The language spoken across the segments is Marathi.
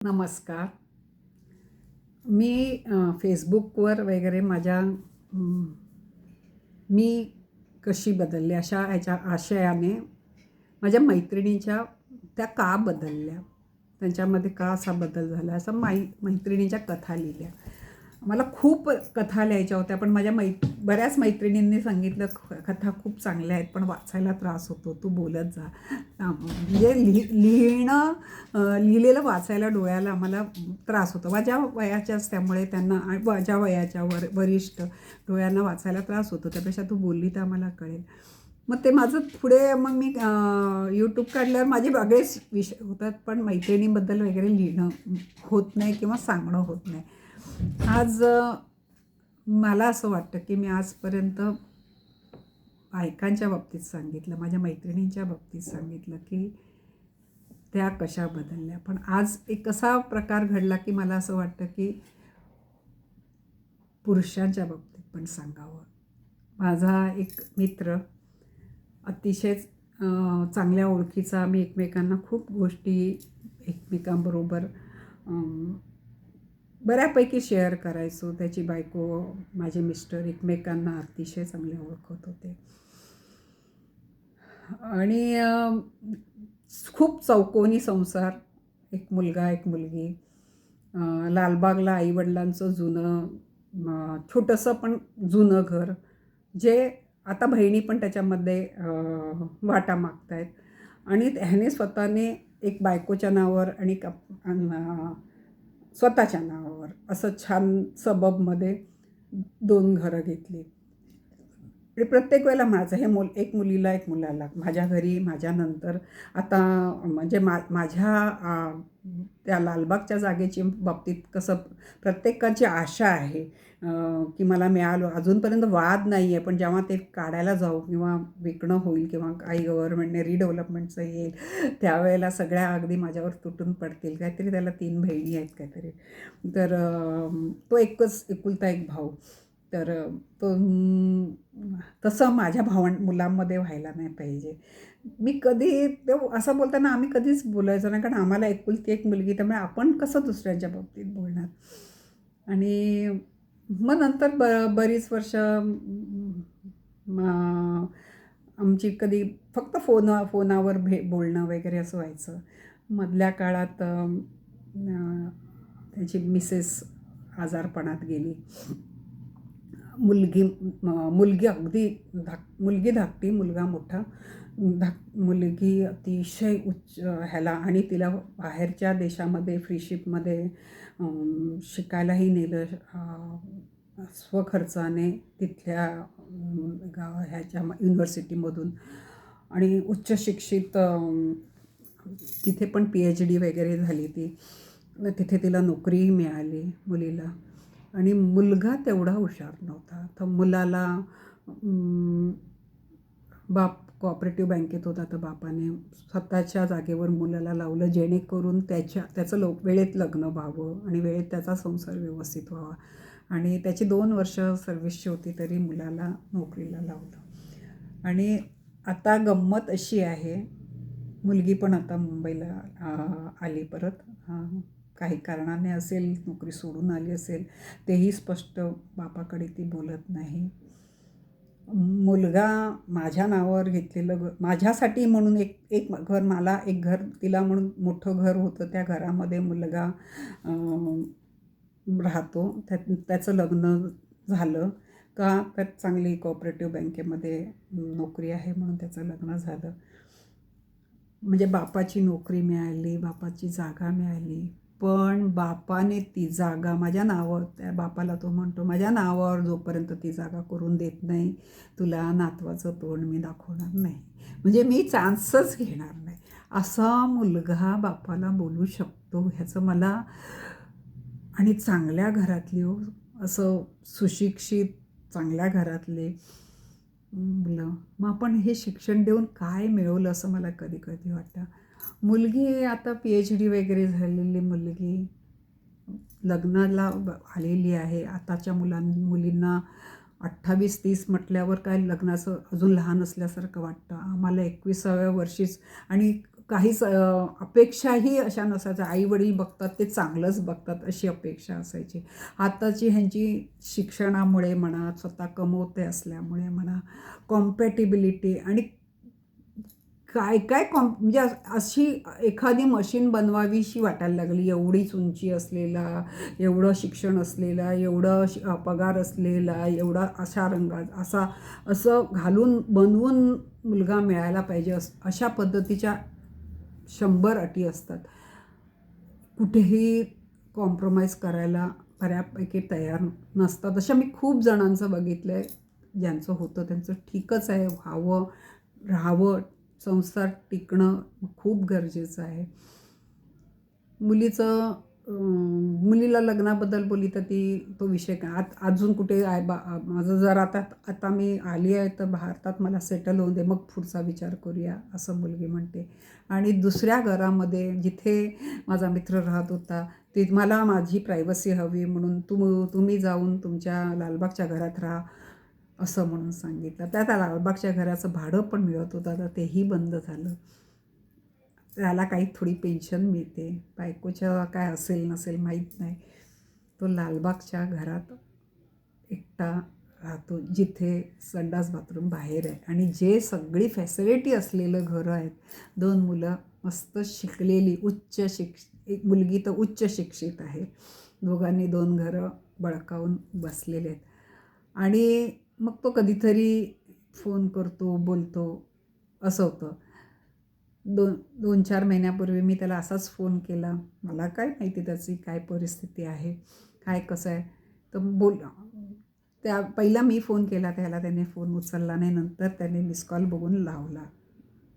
नमस्कार. मी फेसबुकवर वगैरे मी कशी बदलली अशा ह्याच्या आशयाने माझ्या मैत्रिणींच्या त्या का बदलल्या, त्यांच्यामध्ये का असा बदल झाला, असं मैत्रिणींच्या कथा लिहिल्या. मला खूप कथा लिहायच्या होत्या, पण माझ्या बऱ्याच मैत्रिणींनी सांगितलं कथा खूप चांगल्या आहेत, पण वाचायला त्रास होतो, तू बोलत जा. म्हणजे लिहिलेलं वाचायला डोळ्याला आम्हाला त्रास होतो. माझ्या वयाच्याच, त्यामुळे त्यांना माझ्या वयाच्या वरिष्ठ डोळ्यांना वाचायला त्रास होतो. त्यापेक्षा तू बोलली तर आम्हाला कळेल. मग ते माझं पुढे मग मी यूट्यूब काढल्यावर माझे वेगळेच विषय होतात, पण मैत्रिणींबद्दल वगैरे लिहिणं होत नाही किंवा सांगणं होत नाही. आज मला असं वाटतं की मी आजपर्यंत बायकांच्या बाबतीत सांगितलं, माझ्या मैत्रिणींच्या बाबतीत सांगितलं की त्या कशा बदलल्या. पण आज एक असा प्रकार घडला की मला असं वाटतं की पुरुषांच्या बाबतीत पण सांगावं. माझा एक मित्र, अतिशय चांगल्या ओळखीचा, आम्ही एकमेकांना खूप गोष्टी एकमेकांबरोबर बऱ्यापैकी शेअर करायचो. त्याची बायको, माझे मिस्टर एकमेकांना अतिशय चांगले ओळखत होते आणि खूप चौकोनी संसार, एक मुलगा एक मुलगी. लालबागला आईवडिलांचं छोटंसं पण जुनं घर, जे आता बहिणी पण त्याच्यामध्ये वाटा मागत आहेत. आणि ह्याने स्वतःने एक बायकोच्या नावावर आणि स्वतःच्या नावावर असं छान सबबमध्ये 2 घरं घेतली. आणि प्रत्येक वेळेला म्हणायचं, एक मुलीला एक मुलाला, माझ्या घरी माझ्यानंतर. आता म्हणजे माझ्या त्या लालबागच्या जागेची बाबतीत कसं प्रत्येकाची आशा आहे की मला मिळालं. अजूनपर्यंत वाद नाही आहे, पण जेव्हा ते काढायला जाऊ किंवा विकणं होईल किंवा काही गव्हर्नमेंटने रिडेव्हलपमेंटचं येईल, त्यावेळेला सगळ्या अगदी माझ्यावर तुटून पडतील. काहीतरी त्याला 3 बहिणी आहेत काहीतरी. तर तो एकुलता एक भाऊ. तर तो तसं माझ्या मुलांमध्ये व्हायला नाही पाहिजे. मी कधी ते असं बोलताना आम्ही कधीच बोलायचो नाही, कारण आम्हाला एकुलती एक मुलगी, त्यामुळे आपण कसं दुसऱ्यांच्या बाबतीत बोलणार. आणि मग नंतर बरीच वर्ष आमची कधी फक्त फोनावर बोलणं वगैरे असं व्हायचं. मधल्या काळात त्याची मिसेस आजारपणात गेली. मुलगी अगदी मुलगी धाकटी, मुलगा मोठा. मुलगी अतिशय उच्च ह्याला, आणि तिला बाहेरच्या देशामध्ये फ्रीशिपमध्ये शिकायलाही नेलं, स्वखर्चाने तिथल्या ह्याच्या युनिव्हर्सिटीमधून. आणि उच्च शिक्षित, तिथे पण PhD वगैरे झाली ती. तिथे तिला नोकरीही मिळाली मुलीला. आणि मुलगा तेवढा हुशार नव्हता. तर मुलाला बाप कोऑपरेटिव्ह बँकेत होता, तर बापाने स्वतःच्या जागेवर मुलाला लावलं, जेणेकरून त्याचं वेळेत लग्न व्हावं आणि वेळेत त्याचा संसार व्यवस्थित व्हावा. आणि त्याची 2 वर्ष सर्व्हिसची होती, तरी मुलाला नोकरीला लावलं. आणि आता गंमत अशी आहे, मुलगी पण आता मुंबईला आली परत. काही कारणाने असेल, नोकरी सोडून आली असेल, तेही स्पष्ट बापाकडे ती बोलत नाही. मुलगा माझ्या नावावर घेतलेलं माझ्यासाठी म्हणून एक घर, मला एक घर, तिला म्हणून मोठं घर होतं. त्या घरामध्ये मुलगा राहतो. त्याचं लग्न झालं का, त्यात चांगली कोऑपरेटिव्ह बँकेमध्ये नोकरी आहे म्हणून त्याचं लग्न झालं. म्हणजे बापाची नोकरी मिळाली, बापाची जागा मिळाली. पण बापाने ती जागा माझ्या नावावर, त्या बापाला तो म्हणतो, माझ्या नावावर जोपर्यंत ती जागा करून देत नाही, तुला नातवाचं तोंड मी दाखवणार नाही, म्हणजे मी चान्सच घेणार नाही. असा मुलगा बापाला बोलू शकतो, ह्याचं मला. आणि चांगल्या घरातली, असं सुशिक्षित चांगल्या घरातले मुलं, मग आपण हे शिक्षण देऊन काय मिळवलं असं मला कधी कधी वाटतं. मुलगी आता PhD वगैरे झालेली मुलगी लग्नाला आलेली आहे. आताच्या मुलींना 28-30 म्हटल्यावर काय लग्नाचं अजून लहान असल्यासारखं वाटतं. आम्हाला 21व्या वर्षीच, आणि काहीच अपेक्षाही अशा नसायच्या. आईवडील बघतात ते चांगलंच बघतात अशी अपेक्षा असायची. आताची ह्यांची शिक्षणामुळे म्हणा, स्वतः कमवते असल्यामुळे म्हणा, कॉम्पॅटिबिलिटी आणि काय काय म्हणजे अशी एखादी मशीन बनवावीशी वाटायला लागली. एवढीच उंची असलेला, एवढं शिक्षण असलेला, एवढं पगार असलेला, एवढा अशा रंगात असं घालून बनवून मुलगा मिळायला पाहिजे अशा पद्धतीच्या 100 अटी असतात. कुठेही कॉम्प्रोमाइज करायला बऱ्यापैकी तयार नसतात. अशा मी खूप जणांचं बघितलं आहे. ज्यांचं होतं त्यांचं ठीकच आहे, व्हावं, राहावं, संसार टिकणं खूप गरजेचं आहे. मुलीला लग्नाबद्दल बोलली तर तो विषय काय अजून कुठे आहे माझं जर आता मी आली आहे तर भारतात मला सेटल होऊन दे, मग पुढचा विचार करूया असं मुलगी म्हणते. आणि दुसऱ्या घरामध्ये जिथे माझा मित्र राहत होता ते मला माझी प्रायव्हसी हवी म्हणून तुम्ही जाऊन तुमच्या लालबागच्या घरात राहा असं म्हणून सांगितलं. त्या लालबागच्या घराचं भाडं पण मिळत होतं, तर तेही बंद झालं. त्याला काही थोडी पेन्शन मिळते, बायकोच्या काय असेल नसेल माहीत नाही. तो लालबागच्या घरात एकटा राहतो जिथे संडास बाथरूम बाहेर आहे आणि जे सगळी फॅसिलिटी असलेलं घरं आहेत. 2 मुलं मस्त शिकलेली एक मुलगी तर उच्च शिक्षित आहे. दोघांनी 2 घरं बळकावून बसलेले आहेत. आणि मग तो कधीतरी फोन करतो, बोलतो असं होतं. 2-4 महिन्यापूर्वी मी त्याला असाच फोन केला. मला काय माहिती त्याची काय परिस्थिती आहे, काय कसं आहे. तर पहिला मी फोन केला त्याला, त्याने फोन उचलला नाही. नंतर त्याने मिस कॉल बघून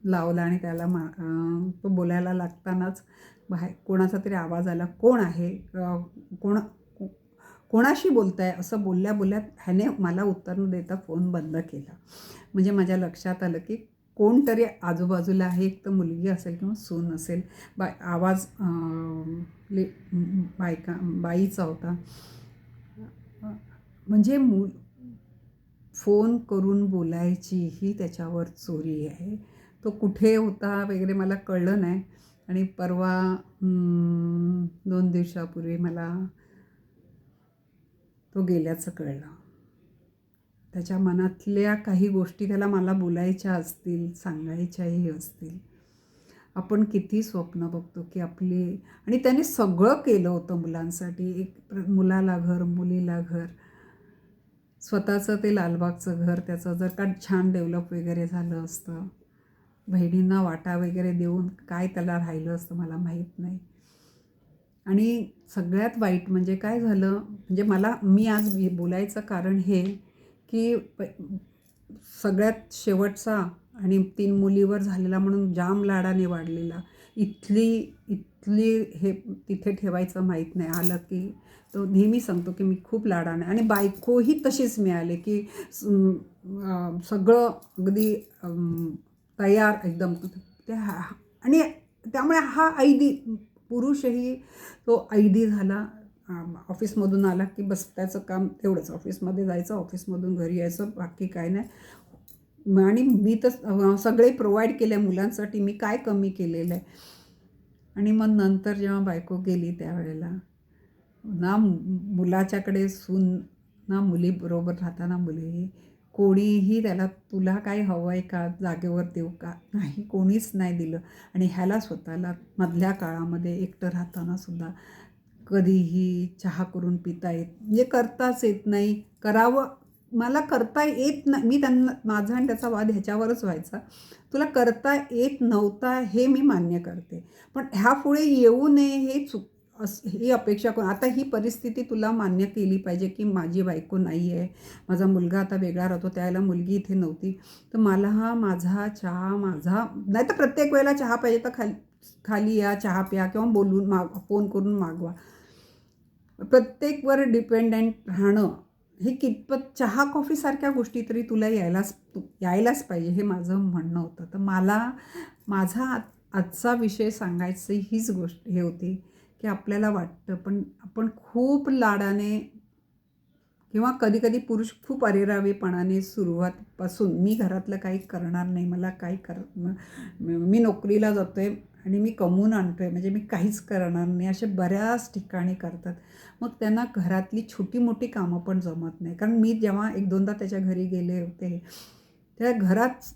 लावला आणि त्याला तो बोलायला लागतानाच कोणाचा तरी आवाज आला. कोण आहे, कोणाशी बोलताय असं बोलल्यात ह्याने मला उत्तर न देता फोन बंद केला. म्हणजे माझ्या लक्षात आलं की कोणतरी आजूबाजूला आहे. एक तर मुलगी असेल किंवा सून असेल. आवाज बाईचा होता. म्हणजे फोन करून बोलायचीही त्याच्यावर चोरी आहे. तो कुठे होता वगैरे मला कळलं नाही. आणि परवा 2 दिवसापूर्वी मला तो गेल्याचं कळलं. त्याच्या मनातल्या काही गोष्टी त्याला मला बोलायच्या असतील, सांगायच्याही असतील. आपण किती स्वप्न बघतो की आणि त्याने सगळं केलं होतं मुलांसाठी. एक मुलाला घर, मुलीला घर, स्वतःचं ते लालबागचं घर त्याचं जर का छान डेव्हलप वगैरे झालं असतं, बहिणींना वाटा वगैरे देऊन काय त्याला राहिलं असतं मला माहीत नाही. आणि सगळ्यात वाईट म्हणजे काय झालं, म्हणजे मी आज बोलायचं कारण हे की सगळ्यात शेवटचा आणि 3 मुलीवर झालेला म्हणून जाम लाडाने वाढलेला, इथली हे तिथे ठेवायचं माहीत नाही. आलं की तो नेहमी सांगतो की मी खूप लाडाने, आणि बायकोही तशीच मिळाली की सगळं अगदी तयार एकदम आणि त्यामुळे हा पुरुषही तो ऐदी झाला. ऑफिसमधून आला की बस त्याचं काम तेवढंच, ऑफिसमध्ये जायचं, ऑफिसमधून घरी यायचं, बाकी काय नाही. आणि मी तर सगळे प्रोव्हाइड केले मुलांसाठी, मी काय कमी केलेलं आहे. आणि मग नंतर जेव्हा बायको गेली त्यावेळेला ना मुलाच्याकडे सून ना मुलीबरोबर राहताना मुली, कोणीही त्याला तुला काय हवं आहे का, जागेवर देऊ का, नाही, कोणीच नाही दिलं. आणि ह्याला स्वतःला मधल्या काळामध्ये एकटं राहताना सुद्धा कधीही चहा करून पिता म्हणजे करताच येत नाही. मला करता येत नाही. मी त्यांना माझा आणि त्याचा वाद ह्याच्यावरच व्हायचा. तुला करता येत नव्हता हे मी मान्य करते, पण ह्यापुढे येऊ नये ही अपेक्षा करून आता ही परिस्थिती तुला मान्य केली पाहिजे की माझी बायको नाही आहे, माझा मुलगा आता वेगळा राहतो, त्याला मुलगी इथे नव्हती, तर मला माझा चहा नाही तर प्रत्येक वेळेला चहा पाहिजे तर खाली या, चहा प्या किंवा फोन करून मागवा. प्रत्येकवर डिपेंडंट राहणं हे कितपत, चहा कॉफीसारख्या गोष्टी तरी तुला यायलाच पाहिजे हे माझं म्हणणं होतं. तर माझा आजचा विषय सांगायची हीच गोष्ट हे होती की आपल्याला वाटतं पण आपण खूप लाडाने किंवा कधीकधी पुरुष खूप अरेरावेपणाने सुरुवातपासून मी घरातलं काही करणार नाही, मला काही मी नोकरीला जातो आहे आणि मी कमवून आणतो आहे, म्हणजे मी काहीच करणार नाही, असे बऱ्याच ठिकाणी करतात. मग त्यांना घरातली छोटी मोठी कामं पण जमत नाही. कारण मी जेव्हा एक दोनदा त्याच्या घरी गेले होते, त्या घरात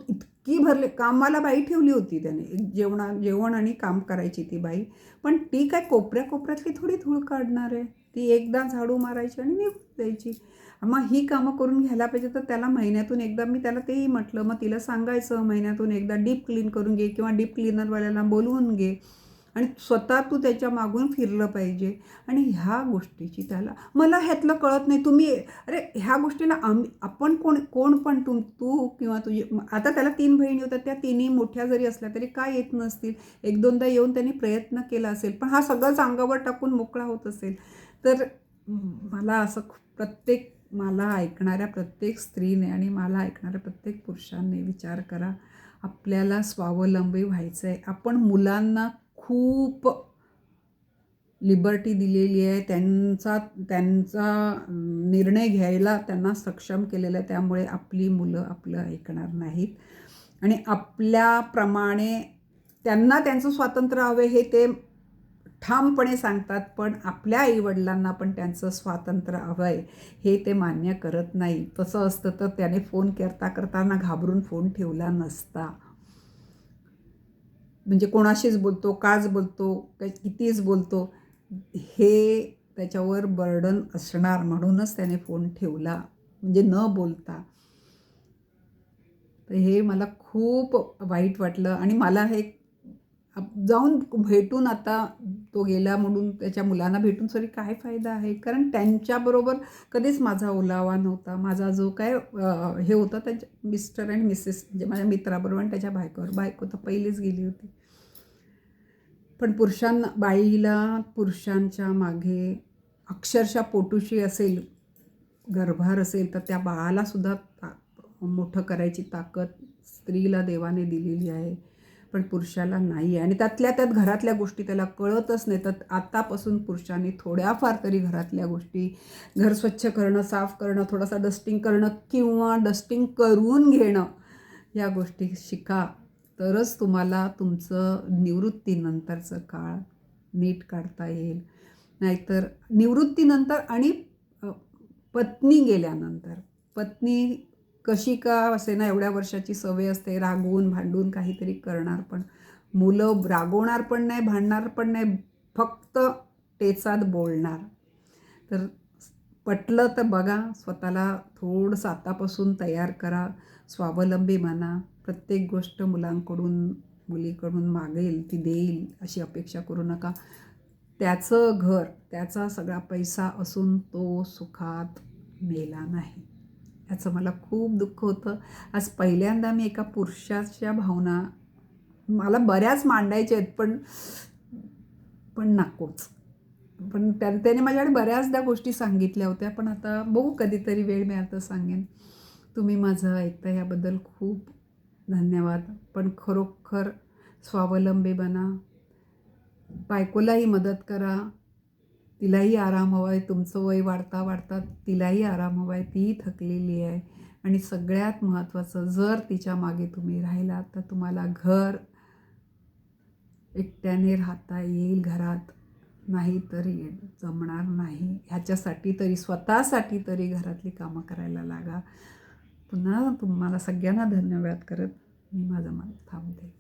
इतकी भरली, कामाला बाई ठेवली होती त्याने, एक जेवण आणि काम करायची ती बाई. पण ती काय कोपऱ्यातली थोडी धूळ काढणार आहे. ती एकदा झाडू मारायची आणि निघून द्यायची. मग ही कामं करून घ्यायला पाहिजे, तर त्याला महिन्यातून एकदा, मी त्याला तेही म्हटलं, मग तिला सांगायचं महिन्यातून एकदा डीप क्लीन करून घे किंवा डीप क्लीनरवाल्याला बोलवून घे आणि स्वतः तू त्याच्या मागून फिरलं पाहिजे. आणि ह्या गोष्टीची त्याला, मला ह्यातलं कळत नाही, तुम्ही अरे ह्या गोष्टीला आपण कोण पण तू किंवा तुझी, आता त्याला 3 बहिणी होत्या, त्या तिन्ही मोठ्या जरी असल्या तरी काय येत नसतील, एक दोनदा येऊन त्यांनी प्रयत्न केला असेल, पण हा सगळंच अंगावर टाकून मोकळा होत असेल. तर मला असं मला ऐकणाऱ्या प्रत्येक स्त्रीने आणि मला ऐकणाऱ्या प्रत्येक पुरुषांनी विचार करा, आपल्याला स्वावलंबी व्हायचं आहे. आपण मुलांना खूप लिबर्टी दिलेली आहे, त्यांचा निर्णय घ्यायला त्यांना सक्षम केलेलं आहे. त्यामुळे आपली मुलं आपलं ऐकणार नाहीत आणि आपल्याप्रमाणे त्यांना त्यांचं स्वातंत्र्य हवे हे ते ठामपणे सांगतात, पण आपल्या आईवडिलांना पण त्यांचं स्वातंत्र्य हवं आहे हे ते मान्य करत नाही. तसं असतं तर त्याने फोन करताना घाबरून फोन ठेवला नसता. म्हणजे कोणाशीच बोलतो, काच बोलतो, कितीच बोलतो, हे त्याच्यावर बर्डन असणार म्हणूनच त्याने फोन ठेवला, म्हणजे न बोलता. तर हे मला खूप वाईट वाटलं आणि मला हे जाऊन भेटून, आता तो गेला म्हणून त्याच्या मुलांना भेटून तरी काय फायदा आहे, कारण त्यांच्याबरोबर कधीच माझा ओलावा नव्हता. माझा जो काय हे होतं, त्यांच्या मिस्टर आणि मिसेस, म्हणजे माझ्या मित्राबरोबर आणि त्याच्या बायको तर पहिलीच गेली होती. पण बाईला पुरुषांच्या मागे अक्षरशः पोटुशी असेल, गर्भार असेल, तर त्या बाळालासुद्धा मोठं करायची ताकद स्त्रीला देवाने दिलेली आहे, पण पुरुषाला नाही आहे. आणि त्यातल्या त्यात घरातल्या गोष्टी त्याला कळतच नाही. तर आतापासून पुरुषांनी थोड्याफार तरी घरातल्या गोष्टी, घर स्वच्छ करणं, साफ करणं, थोडासा डस्टिंग करणं किंवा डस्टिंग करून घेणं, या गोष्टी शिका. तरच तुम्हाला तुमचं निवृत्तीनंतरचं काळ नीट काढता येईल. नाहीतर निवृत्तीनंतर आणि पत्नी गेल्यानंतर, पत्नी कशी का असेना एवढ्या वर्षाची सवय असते, रागवून भांडून काहीतरी करणार, पण मुलं रागवणार पण नाही, भांडणार पण नाही, फक्त टेचात बोलणार. तर पटलं तर बघा, स्वतःला थोडंसं आतापासून तयार करा, स्वावलंबी बना. प्रत्येक गोष्ट मुलीकडून मागेल ती देईल अशी अपेक्षा करू नका. त्याचं घर, त्याचा सगळा पैसा असून तो सुखात मेला नाही, याचं मला खूप दुःख होतं. आज पहिल्यांदा मी एका पुरुषाच्या भावना, मला बऱ्याच मांडायच्या आहेत, पण नकोच. पण त्याने माझ्याकडे बऱ्याचदा गोष्टी सांगितल्या होत्या, पण आता बघू, कधीतरी वेळ मिळाला तर सांगेन. तुम्ही माझं ऐकता याबद्दल खूप धन्यवाद. पण खरोखर स्वावलंबी बना, बायकोलाही मदत करा, तिलाही आराम हवा आहे. तुमचं वय वाढता वाढता तिलाही आराम हवा आहे, तीही थकलेली आहे. आणि सगळ्यात महत्त्वाचं, जर तिच्या मागे तुम्ही राहिलात तर तुम्हाला घर एकट्याने राहता येईल घरात, नाही तरी जमणार नाही. ह्याच्यासाठी तरी, स्वतःसाठी तरी घरातली कामं करायला लागा. पुन्हा तुम्हाला सगळ्यांना धन्यवाद करत मी माझं थांबते.